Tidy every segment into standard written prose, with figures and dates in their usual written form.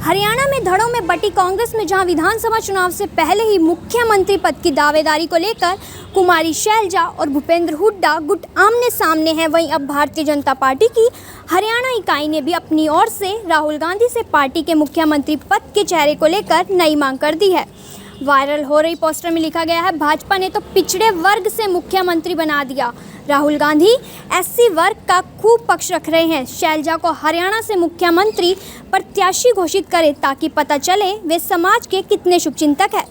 हरियाणा में धड़ों में बटी कांग्रेस में जहां विधानसभा चुनाव से पहले ही मुख्यमंत्री पद की दावेदारी को लेकर कुमारी शैलजा और भूपेंद्र हुड्डा गुट आमने सामने हैं, वहीं अब भारतीय जनता पार्टी की हरियाणा इकाई ने भी अपनी ओर से राहुल गांधी से पार्टी के मुख्यमंत्री पद के चेहरे को लेकर नई मांग कर दी है। वायरल हो रही पोस्टर में लिखा गया है, भाजपा ने तो पिछड़े वर्ग से मुख्यमंत्री बना दिया। राहुल गांधी एससी वर्ग का खूब पक्ष रख रहे हैं। शैलजा को हरियाणा से मुख्यमंत्री प्रत्याशी घोषित करें ताकि पता चले वे समाज के कितने शुभचिंतक हैं।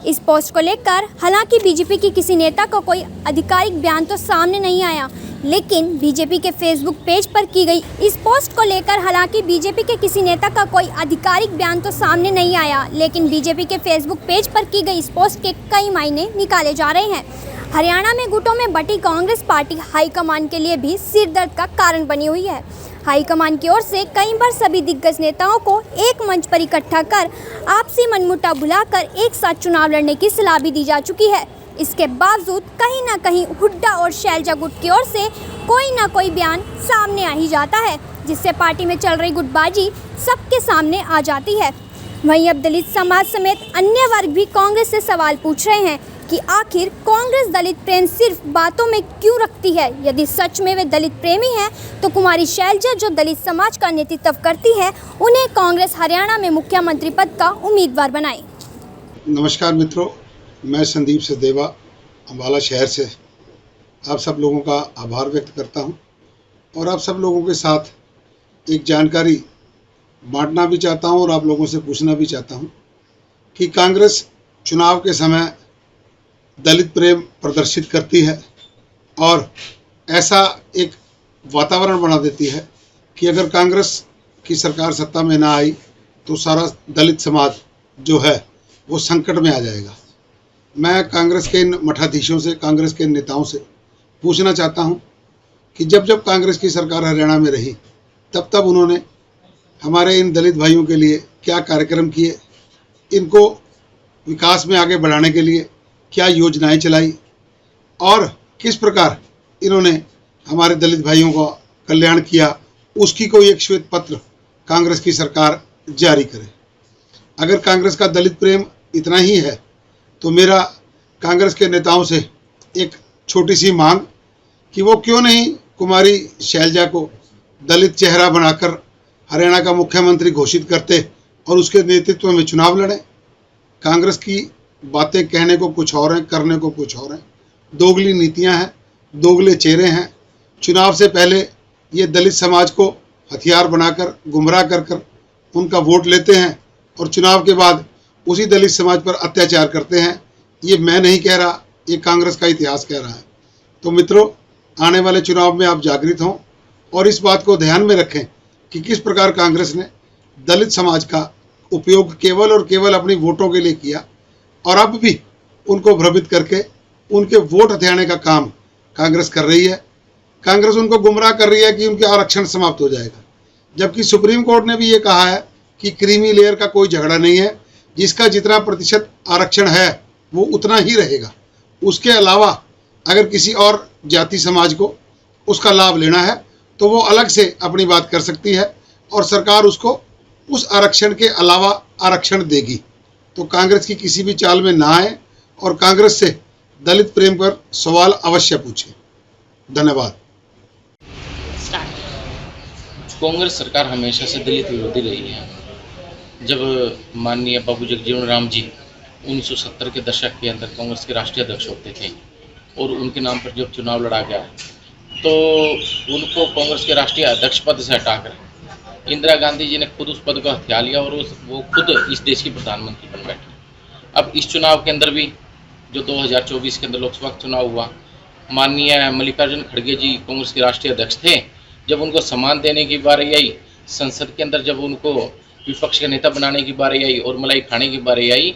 इस पोस्ट को लेकर हालांकि बीजेपी की किसी नेता का कोई आधिकारिक बयान तो सामने नहीं आया, लेकिन बीजेपी के फेसबुक पेज पर की गई इस पोस्ट को लेकर हालांकि बीजेपी के किसी नेता का कोई आधिकारिक बयान तो सामने नहीं आया, लेकिन बीजेपी के फेसबुक पेज पर की गई इस पोस्ट के कई मायने निकाले जा रहे हैं। हरियाणा में गुटों में बटी कांग्रेस पार्टी हाईकमान के लिए भी सिरदर्द का कारण बनी हुई है। हाईकमान की ओर से कई बार सभी दिग्गज नेताओं को एक मंच पर इकट्ठा कर आपसी मनमुटाव भुलाकर एक साथ चुनाव लड़ने की सलाह भी दी जा चुकी है। इसके बावजूद कहीं ना कहीं हुड्डा और शैलजा गुट की ओर से कोई ना कोई बयान सामने आ ही जाता है, जिससे पार्टी में चल रही गुटबाजी सबके सामने आ जाती है। वहीं अब दलित समाज समेत अन्य वर्ग भी कांग्रेस से सवाल पूछ रहे हैं कि आखिर कांग्रेस दलित प्रेम सिर्फ बातों में क्यों रखती है। यदि सच में वे दलित प्रेमी हैं तो कुमारी शैलजा जो दलित समाज का नेतृत्व करती है, उन्हें कांग्रेस हरियाणा में मुख्यमंत्री पद का उम्मीदवार बनाए। नमस्कार मित्रों, मैं संदीप सचदेवा अम्बाला शहर से आप सब लोगों का आभार व्यक्त करता हूं और आप सब लोगों के साथ एक जानकारी बांटना भी चाहता हूं और आप लोगों से पूछना भी चाहता हूं कि कांग्रेस चुनाव के समय दलित प्रेम प्रदर्शित करती है और ऐसा एक वातावरण बना देती है कि अगर कांग्रेस की सरकार सत्ता में ना आई तो सारा दलित समाज जो है वो संकट में आ जाएगा। मैं कांग्रेस के इन मठाधीशों से, कांग्रेस के नेताओं से पूछना चाहता हूं कि जब जब कांग्रेस की सरकार हरियाणा में रही तब तब उन्होंने हमारे इन दलित भाइयों के लिए क्या कार्यक्रम किए, इनको विकास में आगे बढ़ाने के लिए क्या योजनाएं चलाई और किस प्रकार इन्होंने हमारे दलित भाइयों का कल्याण किया, उसकी कोई एक श्वेत पत्र कांग्रेस की सरकार जारी करे। अगर कांग्रेस का दलित प्रेम इतना ही है तो मेरा कांग्रेस के नेताओं से एक छोटी सी मांग कि वो क्यों नहीं कुमारी शैलजा को दलित चेहरा बनाकर हरियाणा का मुख्यमंत्री घोषित करते और उसके नेतृत्व में चुनाव लड़ें। कांग्रेस की बातें कहने को कुछ और हैं, करने को कुछ और हैं। दोगली नीतियां हैं, दोगले चेहरे हैं। चुनाव से पहले ये दलित समाज को हथियार बनाकर गुमराह कर कर उनका वोट लेते हैं और चुनाव के बाद उसी दलित समाज पर अत्याचार करते हैं। ये मैं नहीं कह रहा, ये कांग्रेस का इतिहास कह रहा है। तो मित्रों, आने वाले चुनाव में आप जागृत हों और इस बात को ध्यान में रखें कि किस प्रकार कांग्रेस ने दलित समाज का उपयोग केवल और केवल अपनी वोटों के लिए किया और अब भी उनको भ्रमित करके उनके वोट हथियाने का काम कांग्रेस कर रही है। कांग्रेस उनको गुमराह कर रही है कि उनके आरक्षण समाप्त हो जाएगा, जबकि सुप्रीम कोर्ट ने भी ये कहा है कि क्रीमी लेयर का कोई झगड़ा नहीं है, जिसका जितना प्रतिशत आरक्षण है वो उतना ही रहेगा। उसके अलावा अगर किसी और जाति समाज को उसका लाभ लेना है तो वो अलग से अपनी बात कर सकती है और सरकार उसको उस आरक्षण के अलावा आरक्षण देगी। तो कांग्रेस की किसी भी चाल में ना आए और कांग्रेस से दलित प्रेम पर सवाल अवश्य पूछें। धन्यवाद। कांग्रेस सरकार हमेशा से दलित विरोधी रही है। जब माननीय बाबू जगजीवन राम जी 1970 के दशक के अंदर कांग्रेस के राष्ट्रीय अध्यक्ष होते थे और उनके नाम पर जब चुनाव लड़ा गया तो उनको कांग्रेस के राष्ट्रीय अध्यक्ष पद से हटाकर इंदिरा गांधी जी ने खुद उस पद को हथिया लिया और वो खुद इस देश की प्रधानमंत्री बन बैठी। अब इस चुनाव के अंदर भी जो 2024 के अंदर लोकसभा चुनाव हुआ, माननीय मल्लिकार्जुन खड़गे जी कांग्रेस के राष्ट्रीय अध्यक्ष थे। जब उनको सम्मान देने की बारी आई, संसद के अंदर जब उनको विपक्ष के नेता बनाने की बारी आई और मलाई खाने की बारी आई,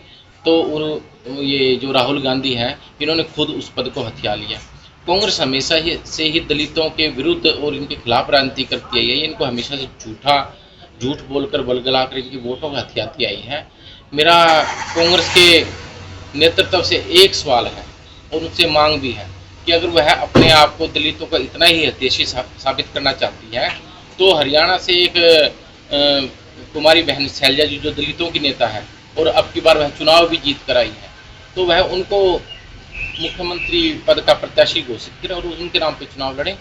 तो ये जो राहुल गांधी हैं इन्होंने खुद उस पद को हथिया लिया। कांग्रेस हमेशा से ही दलितों के विरुद्ध और इनके खिलाफ राजनीति करती आई है। इनको हमेशा से झूठ बोलकर बलगला कर इनकी वोटों को हथियाती आई है। मेरा कांग्रेस के नेतृत्व से एक सवाल है और उनसे मांग भी है कि अगर वह अपने आप को दलितों का इतना ही हितैषी साबित करना चाहती है तो हरियाणा से एक कुमारी बहन शैलजा जी जो दलितों की नेता है और अब की बार वह चुनाव भी जीत कर आई है, तो वह उनको मुख्यमंत्री पद का प्रत्याशी घोषित करें और उनके नाम पे चुनाव लड़ें।